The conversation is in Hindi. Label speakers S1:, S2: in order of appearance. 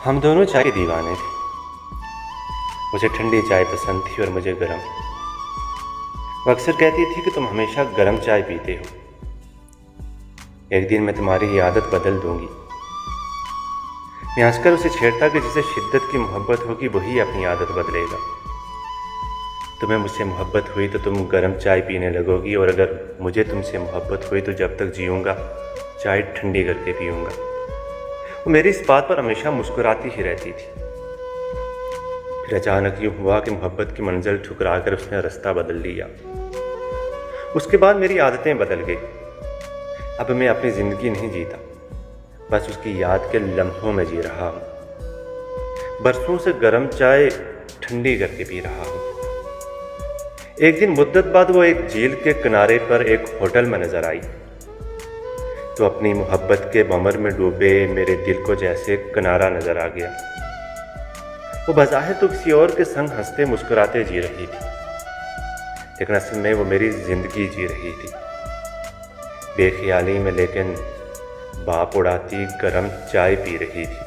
S1: हम दोनों चाय के दीवाने थे। मुझे ठंडी चाय पसंद थी और मुझे गरम। वो अक्सर कहती थी कि तुम हमेशा गरम चाय पीते हो, एक दिन मैं तुम्हारी ये आदत बदल दूंगी। मैं हंसकर उसे छेड़ता कि जिसे शिद्दत की मोहब्बत होगी वही अपनी आदत बदलेगा। तुम्हें मुझसे मोहब्बत हुई तो तुम गरम चाय पीने लगोगी, और अगर मुझे तुमसे मोहब्बत हुई तो जब तक जीऊँगा चाय ठंडी करके पीऊँगा। वो मेरी इस बात पर हमेशा मुस्कुराती ही रहती थी। फिर अचानक यूँ हुआ कि मोहब्बत की मंजिल ठुकरा कर उसने रास्ता बदल लिया। उसके बाद मेरी आदतें बदल गई। अब मैं अपनी ज़िंदगी नहीं जीता, बस उसकी याद के लम्हों में जी रहा हूँ। बरसों से गर्म चाय ठंडी करके पी रहा हूँ। एक दिन मुद्दत बाद वो एक झील के किनारे पर एक होटल में नजर आई, तो अपनी मोहब्बत के बमर में डूबे मेरे दिल को जैसे किनारा नजर आ गया। वो बज़ाहिर तो किसी और के संग हंसते मुस्कुराते जी रही थी, लेकिन असल में वो मेरी ज़िंदगी जी रही थी बेख्याली में, लेकिन बाप उड़ाती गरम चाय पी रही थी।